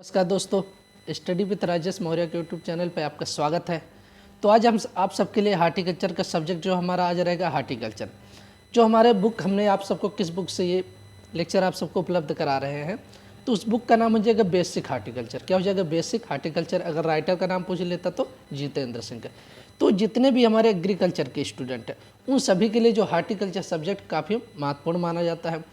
नमस्कार दोस्तों, study with Rajesh Maurya के यूट्यूब चैनल पे आपका स्वागत है। तो आज हम आप सबके लिए हार्टिकल्चर का सब्जेक्ट जो हमारा आज रहेगा हार्टिकल्चर। जो हमारे बुक हमने आप सबको किस बुक से ये लेक्चर आप सबको उपलब्ध करा रहे हैं, तो उस बुक का नाम हो जाएगा बेसिक हार्टिकल्चर। क्या हो जाएगा? Basic horticulture. अगर राइटर का नाम पूछ लेता तो जितेंद्र सिंह का। तो जितने भी हमारे एग्रीकल्चर के स्टूडेंट हैं उन सभी के लिए जो हार्टिकल्चर सब्जेक्ट काफ़ी महत्वपूर्ण माना जाता है।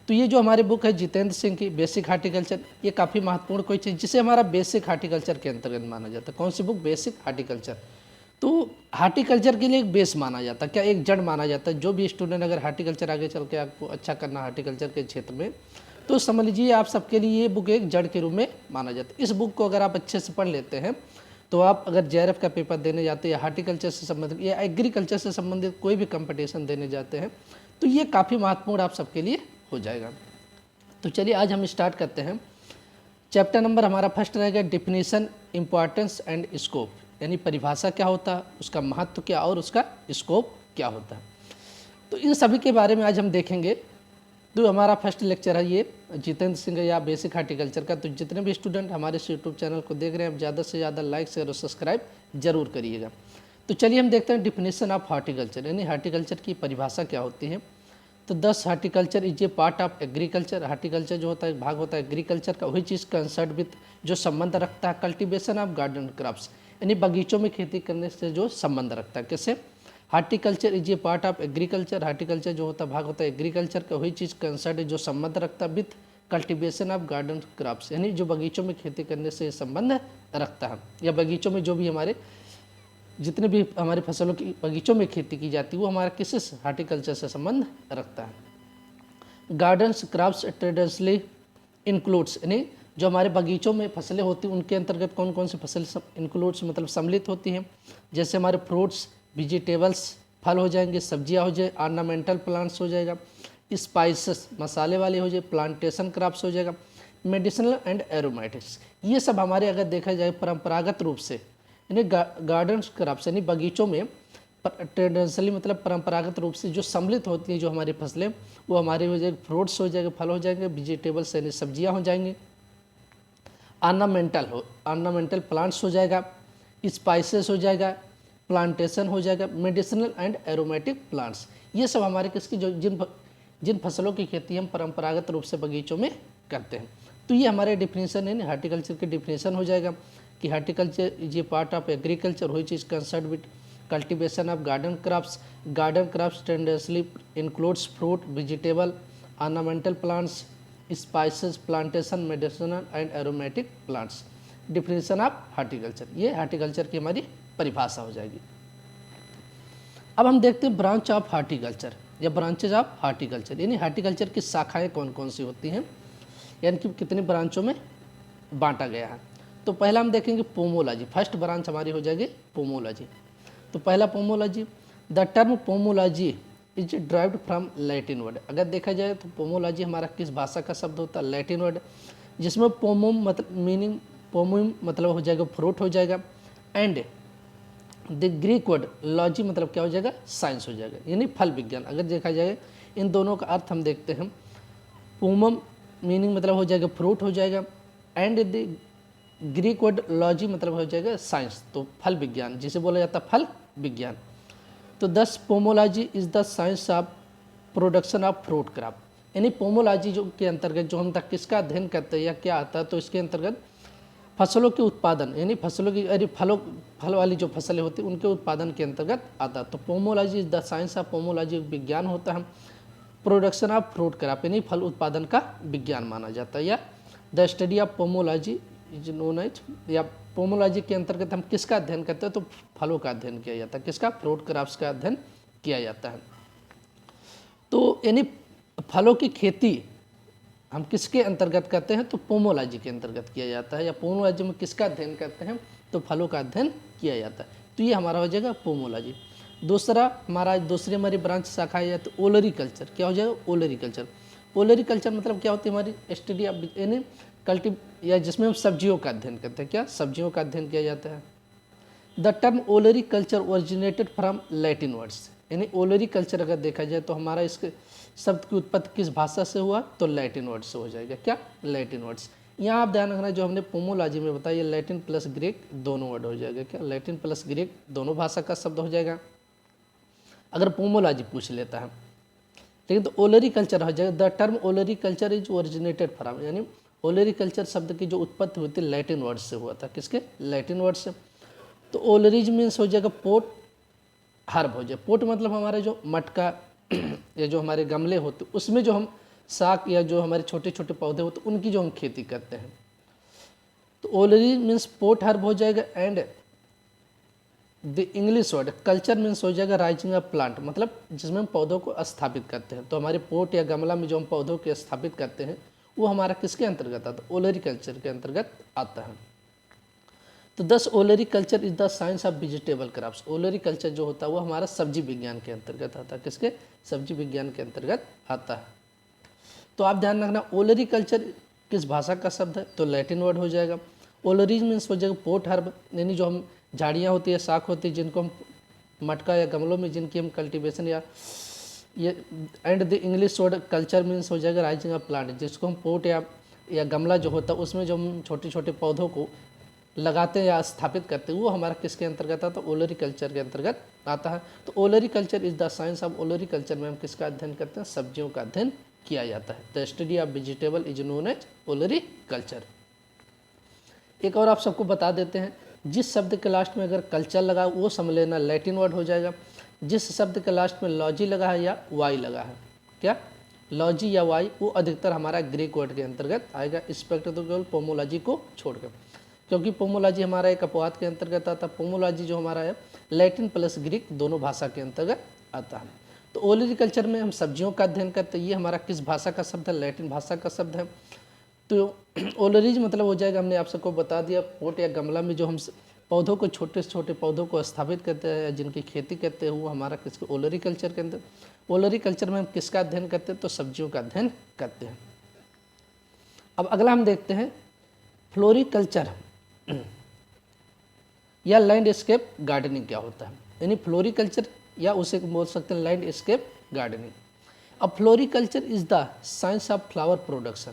तो ये जो हमारी बुक है जितेंद्र सिंह की बेसिक हार्टिकल्चर, ये काफ़ी महत्वपूर्ण कोई चीज़ जिसे हमारा बेसिक हार्टिकल्चर के अंतर्गत माना जाता है। कौन सी बुक? Basic horticulture. तो हार्टिकल्चर के लिए एक बेस माना जाता है, क्या एक जड़ माना जाता है। जो भी स्टूडेंट अगर हार्टिकल्चर आगे चल के आपको अच्छा करना हार्टिकल्चर के क्षेत्र में, तो समझ लीजिए आप सबके लिए ये बुक एक जड़ के रूप में माना जाता है। इस बुक को अगर आप अच्छे से पढ़ लेते हैं तो आप अगर जेआरएफ का पेपर देने जाते हैं या हार्टिकल्चर से संबंधित या एग्रीकल्चर से संबंधित कोई भी कंपटीशन देने जाते हैं तो ये काफ़ी महत्वपूर्ण आप सबके लिए हो जाएगा। तो चलिए आज हम स्टार्ट करते हैं। चैप्टर नंबर हमारा फर्स्ट रहेगा डिफिनीशन, इम्पॉर्टेंस एंड स्कोप, यानी परिभाषा क्या होता है, उसका महत्व क्या और उसका स्कोप क्या होता है। तो इन सभी के बारे में आज हम देखेंगे। तो हमारा फर्स्ट लेक्चर है ये जितेंद्र सिंह या बेसिक हार्टिकल्चर का। तो जितने भी स्टूडेंट हमारे इस यूट्यूब चैनल को देख रहे हैं, ज़्यादा से ज़्यादा लाइक शेयर और सब्सक्राइब जरूर करिएगा। तो चलिए हम देखते हैं डिफिनीशन ऑफ हार्टिकल्चर, यानी हार्टिकल्चर की परिभाषा क्या होती है। तो 10 horticulture is a part of agriculture. Horticulture जो होता है भाग होता है एग्रीकल्चर का, वही चीज़ कंसर्न विथ जो संबंध रखता है कल्टीवेशन ऑफ गार्डन क्रॉप्स, यानी बगीचों में खेती करने से जो संबंध रखता है। कैसे? Horticulture is a part of agriculture. Horticulture जो होता है भाग होता है एग्रीकल्चर का, वही चीज़ कंसर्न जो संबंध रखता है with cultivation of garden crops, यानी जो बगीचों में खेती करने से संबंध रखता है, या बगीचों में जो भी हमारे जितने भी हमारे फसलों की बगीचों में खेती की जाती है वो हमारा किससे? हार्टिकल्चर से संबंध रखता है। गार्डन्स क्रॉप्स ट्रेडिशनली इंक्लूड्स, यानी जो हमारे बगीचों में फसलें होती हैं उनके अंतर्गत कौन कौन सी फसल इंक्लूड्स मतलब सम्मिलित होती हैं। जैसे हमारे फ्रूट्स, वेजिटेबल्स, फल हो जाएंगे, सब्जियां हो जाए, ऑर्नामेंटल प्लांट्स हो जाएगा, स्पाइसेस मसाले वाले हो जाए, प्लांटेशन क्रॉप्स हो जाएगा, मेडिसिनल एंड एरोमेटिक्स। ये सब हमारे अगर देखा जाए परंपरागत रूप से यानी गार्डन क्रॉप्स यानी बगीचों में ट्रेडिशनली मतलब परंपरागत रूप से जो सम्मिलित होती हैं जो हमारी फसलें, वो हमारे हो जाएगी फ्रूट्स हो जाएंगे, फल हो जाएंगे, वेजिटेबल्स यानी सब्जियां हो जाएंगी, ऑर्नामेंटल प्लांट्स हो जाएगा, स्पाइसेस हो जाएगा, प्लांटेशन हो जाएगा, मेडिसिनल एंड एरोमेटिक प्लांट्स। ये सब हमारे किसकी जो जिन फसलों की खेती हम परंपरागत रूप से बगीचों में करते हैं। तो ये हमारे डिफिनीशन है, हार्टिकल्चर की डिफिनीशन हो जाएगा कि horticulture is a part of agriculture which is concerned with cultivation of garden crops traditionally includes fruit, vegetable, ornamental plants, spices, plantation, medicinal and aromatic plants. Definition of horticulture, ये horticulture की हमारी परिभाषा हो जाएगी। अब हम देखते हैं ब्रांच ऑफ हार्टिकल्चर या ब्रांचेज ऑफ हार्टिकल्चर, यानी हार्टिकल्चर की शाखाएं कौन कौन सी होती हैं, यानी कि कितने ब्रांचों में बांटा गया है। तो पहला हम देखेंगे पोमोलॉजी। फर्स्ट ब्रांच हमारी हो जाएगी पोमोलॉजी। तो पहला pomology, the term pomology is derived from Latin word. अगर देखा जाए तो पोमोलॉजी हमारा किस भाषा का शब्द होता है? लैटिन वर्ड, जिसमें पोमोम मतलब मीनिंग पोमोम मतलब हो जाएगा फ्रूट हो जाएगा, and the Greek word logy मतलब क्या हो जाएगा? साइंस हो जाएगा, यानी फल विज्ञान। अगर देखा जाए इन दोनों का अर्थ हम देखते हैं, पोमम मीनिंग मतलब हो जाएगा फ्रूट हो जाएगा, and the Greek word logy मतलब हो जाएगा साइंस, तो फल विज्ञान, जिसे बोला जाता है फल विज्ञान। तो दस pomology is the science of production of fruit crop, यानी पोमोलॉजी जो के अंतर्गत जो हम तक किसका अध्ययन करते हैं या क्या आता है, तो इसके अंतर्गत फसलों के उत्पादन यानी फसलों की अरे फल वाली जो फसलें होती हैं उनके उत्पादन के अंतर्गत आता है। तो pomology is the science of, pomology विज्ञान होता है, प्रोडक्शन ऑफ फ्रूट क्रॉप यानी फल उत्पादन का विज्ञान माना जाता है, या the study of pomology is known as, या पोमोलॉजी के अंतर्गत हम किसका अध्ययन करते हैं? तो फलों का अध्ययन किया जाता है, किसका? फ्रूट क्रॉप्स का अध्ययन किया जाता है। तो यानी फलों की खेती हम किसके अंतर्गत करते हैं? तो पोमोलॉजी के अंतर्गत किया जाता है, या पोमोलॉजी में किसका अध्ययन करते हैं? तो फलों का अध्ययन किया जाता है। तो ये हमारा हो जाएगा पोमोलॉजी। दूसरी हमारी ब्रांच शाखा है तो ओलरीकल्चर। क्या हो जाएगा? ओलरीकल्चर। ओलरीकल्चर मतलब क्या होती है? हमारी स्टडी ऑफ यानी कल्टी या जिसमें हम सब्जियों का अध्ययन करते हैं। क्या? सब्जियों का अध्ययन किया जाता है। The term olericulture originated from Latin words, यानी ओलरीकल्चर अगर देखा जाए तो हमारा इसके शब्द की उत्पत्ति किस भाषा से हुआ? तो लैटिन वर्ड से हो जाएगा। क्या? Latin words. यहाँ आप ध्यान रखना, जो हमने पोमोलॉजी में बताया, ये लैटिन प्लस ग्रीक दोनों वर्ड हो जाएगा। क्या लैटिन प्लस ग्रीक दोनों भाषा का शब्द हो जाएगा अगर पोमोलॉजी पूछ लेता है। लेकिन तो ओलरी कल्चर हो जाएगा। The term olericulture is originated from, यानी ओलरी कल्चर शब्द की जो उत्पत्ति हुई थी लैटिन वर्ड से हुआ था। किसके? लैटिन वर्ड से। तो ओलरीज मीन्स हो जाएगा पोट हर्ब हो जाए। पोट मतलब हमारे जो मटका या जो हमारे गमले होते उसमें जो हम साग या जो हमारे छोटे छोटे पौधे होते उनकी जो हम खेती करते हैं। तो ओलरी मीन्स पोट हर्ब हो जाएगा। And the English word culture means हो जाएगा राइजिंग अ प्लांट, मतलब जिसमें हम पौधों को स्थापित करते हैं। तो हमारे पोट या गमला में जो हम पौधों को स्थापित करते हैं वो हमारा किसके अंतर्गत आता है? ओलरी कल्चर के अंतर्गत आता है। तो thus olericulture is the science of vegetable crops. Olericulture जो होता है वो हमारा सब्जी विज्ञान के अंतर्गत आता है। किसके? सब्जी विज्ञान के अंतर्गत आता है। तो आप ध्यान रखना, ओलरी कल्चर किस भाषा का शब्द है? तो लैटिन वर्ड हो जाएगा। ओलरीज मीन्स हो जाएगा पोट हर्ब, यानी जो हम झाड़ियाँ होती है, शाख होती है, जिनको हम मटका या गमलों में जिनकी हम कल्टीवेशन या ये। And the English word culture means हो जाएगा राइजिंग अ प्लांट, जिसको हम पोट या गमला जो होता है उसमें जो हम छोटे छोटे पौधों को लगाते हैं या स्थापित करते हैं वो हमारा किसके अंतर्गत आता है? ओलरी कल्चर के अंतर्गत आता है। तो olericulture is the science of, olericulture में हम किसका अध्ययन करते हैं? सब्जियों का अध्ययन किया जाता है। The study of vegetable is known as olericulture. एक और आप सबको बता देते हैं, जिस शब्द के लास्ट में अगर कल्चर लगा वो समझ लेना लैटिन वर्ड हो जाएगा। जिस शब्द के लास्ट में लॉजी लगा है या वाई लगा है, क्या लॉजी या वाई, वो अधिकतर हमारा ग्रीक वर्ड के अंतर्गत आएगा, एक्सेप्ट तो केवल पोमोलॉजी को छोड़कर, क्योंकि पोमोलॉजी हमारा एक अपवाद के अंतर्गत आता है। पोमोलॉजी जो हमारा है लैटिन प्लस ग्रीक दोनों भाषा के अंतर्गत आता है। तो ओलरी कल्चर में हम सब्जियों का अध्ययन करते हैं। ये हमारा किस भाषा का शब्द है? लैटिन भाषा का शब्द है। तो ओलरीज मतलब हो जाएगा, हमने आप सबको बता दिया, पोट या गमला में जो हम पौधों को, छोटे से छोटे पौधों को स्थापित करते हैं या जिनकी खेती करते हैं वो हमारा किसके? ओलरी कल्चर के अंदर। ओलरी कल्चर में हम किसका अध्ययन करते हैं? तो सब्जियों का अध्ययन करते हैं। अब अगला हम देखते हैं फ्लोरिकल्चर या लैंडस्केप गार्डनिंग क्या होता है। यानी फ्लोरिकल्चर या उसे बोल सकते हैं लैंडस्केप गार्डनिंग। अब floriculture is the science of flower production,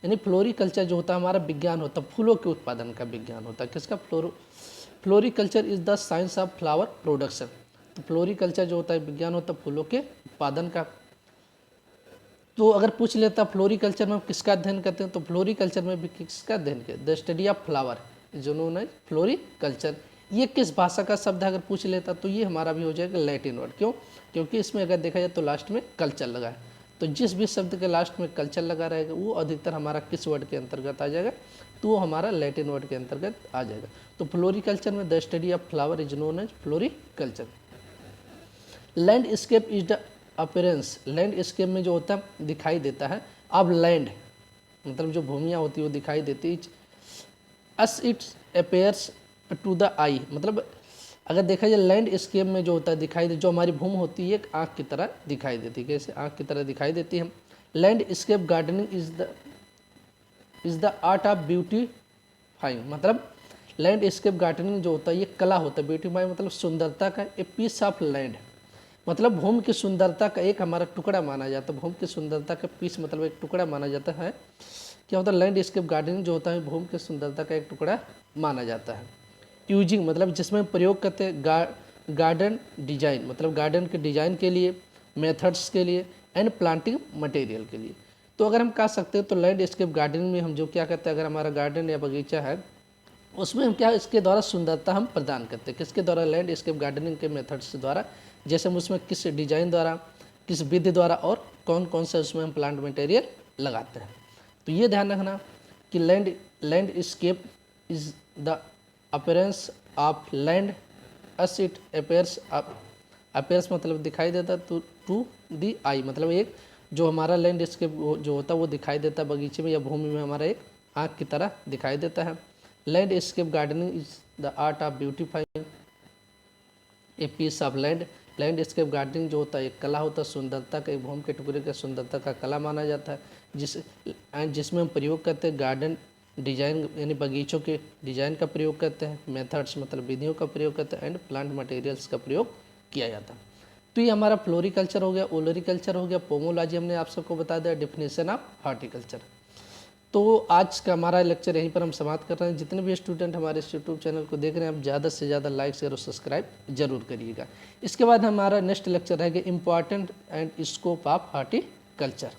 यानी फ्लोरिकल्चर जो होता है हमारा विज्ञान होता है फूलों के उत्पादन का विज्ञान होता है। किसका? Floriculture is the science of flower production. तो फ्लोरिकल्चर जो होता है विज्ञान होता है फूलों के उत्पादन का। तो अगर पूछ लेता फ्लोरिकल्चर में हम किसका अध्ययन करते हैं, तो फ्लोरिकल्चर में भी किसका अध्ययन करते? द स्टडी ऑफ फ्लावर जो नोन है फ्लोरिकल्चर। ये किस भाषा का शब्द है अगर पूछ लेता तो ये हमारा भी हो जाएगा लैटिन वर्ड। क्यों? क्योंकि इसमें अगर देखा जाए तो लास्ट में कल्चर लगा है। तो जिस भी शब्द के लास्ट में कल्चर लगा रहेगा वो अधिकतर हमारा किस वर्ड के अंतर्गत आ जाएगा? तो वो हमारा लैटिन वर्ड के अंतर्गत आ जाएगा। तो फ्लोरिकल्चर में the study of flower is known as floriculture. Landscape is the appearance, landscape में जो होता है दिखाई देता है। अब लैंड मतलब जो भूमियाँ होती है वो दिखाई देती है। As its appears to the eye, मतलब अगर देखा जाए लैंडस्केप में जो होता है दिखाई दे, जो हमारी भूमि होती है एक आँख की तरह दिखाई देती है। कैसे? आँख की तरह दिखाई देती है। Landscape gardening is the art of beautifying, मतलब लैंडस्केप गार्डनिंग जो होता है ये कला होता है। ब्यूटीफाइंग मतलब सुंदरता का, ए पीस ऑफ लैंड मतलब भूमि की सुंदरता का एक हमारा टुकड़ा माना जाता है। भूमि की सुंदरता का पीस मतलब एक टुकड़ा माना जाता है। क्या होता है? लैंडस्केप गार्डनिंग जो होता है भूमि की सुंदरता का एक टुकड़ा माना जाता है। यूजिंग मतलब जिसमें प्रयोग करते हैं। गार्डन डिजाइन मतलब गार्डन के डिजाइन के लिए, मेथड्स के लिए, एंड प्लांटिंग मटेरियल के लिए। तो अगर हम कह सकते हैं तो लैंडस्केप गार्डनिंग में हम जो क्या करते हैं, अगर हमारा गार्डन या बगीचा है उसमें हम क्या इसके द्वारा सुंदरता हम प्रदान करते हैं। किसके द्वारा? लैंडस्केप गार्डनिंग के मेथड्स द्वारा। जैसे हम उसमें किस डिजाइन द्वारा, किस विधि द्वारा और कौन कौन से उसमें हम प्लांट मटेरियल लगाते हैं। तो ये ध्यान रखना कि landscape is the appearance of land us it appears. Appears मतलब दिखाई देता टू दी आई, मतलब एक जो हमारा लैंडस्केप जो होता है वो दिखाई देता है बगीचे में या भूमि में हमारा एक आँख की तरह दिखाई देता है। Landscape gardening is the art of beautifying a piece of land. Landscape gardening जो होता है एक कला होता है, सुंदरता का, एक भूमि के टुकड़े का सुंदरता का कला माना जाता है। जिसमें हम प्रयोग करते हैं गार्डन डिजाइन यानी बगीचों के डिजाइन का प्रयोग करते हैं। मेथड्स मतलब विधियों का प्रयोग करते हैं। एंड प्लांट मटेरियल्स का प्रयोग किया जाता है। तो ये हमारा फ्लोरिकल्चर हो गया, ओलरीकल्चर हो गया, पोमोलॉजी हमने आप सबको बता दिया, डेफिनेशन ऑफ हॉर्टिकल्चर। तो आज का हमारा लेक्चर यहीं पर हम समाप्त कर रहे हैं। जितने भी स्टूडेंट हमारे इस यूट्यूब चैनल को देख रहे हैं, आप ज़्यादा से ज़्यादा लाइक शेयर और सब्सक्राइब जरूर करिएगा। इसके बाद हमारा नेक्स्ट लेक्चर रहेगा important and scope of horticulture.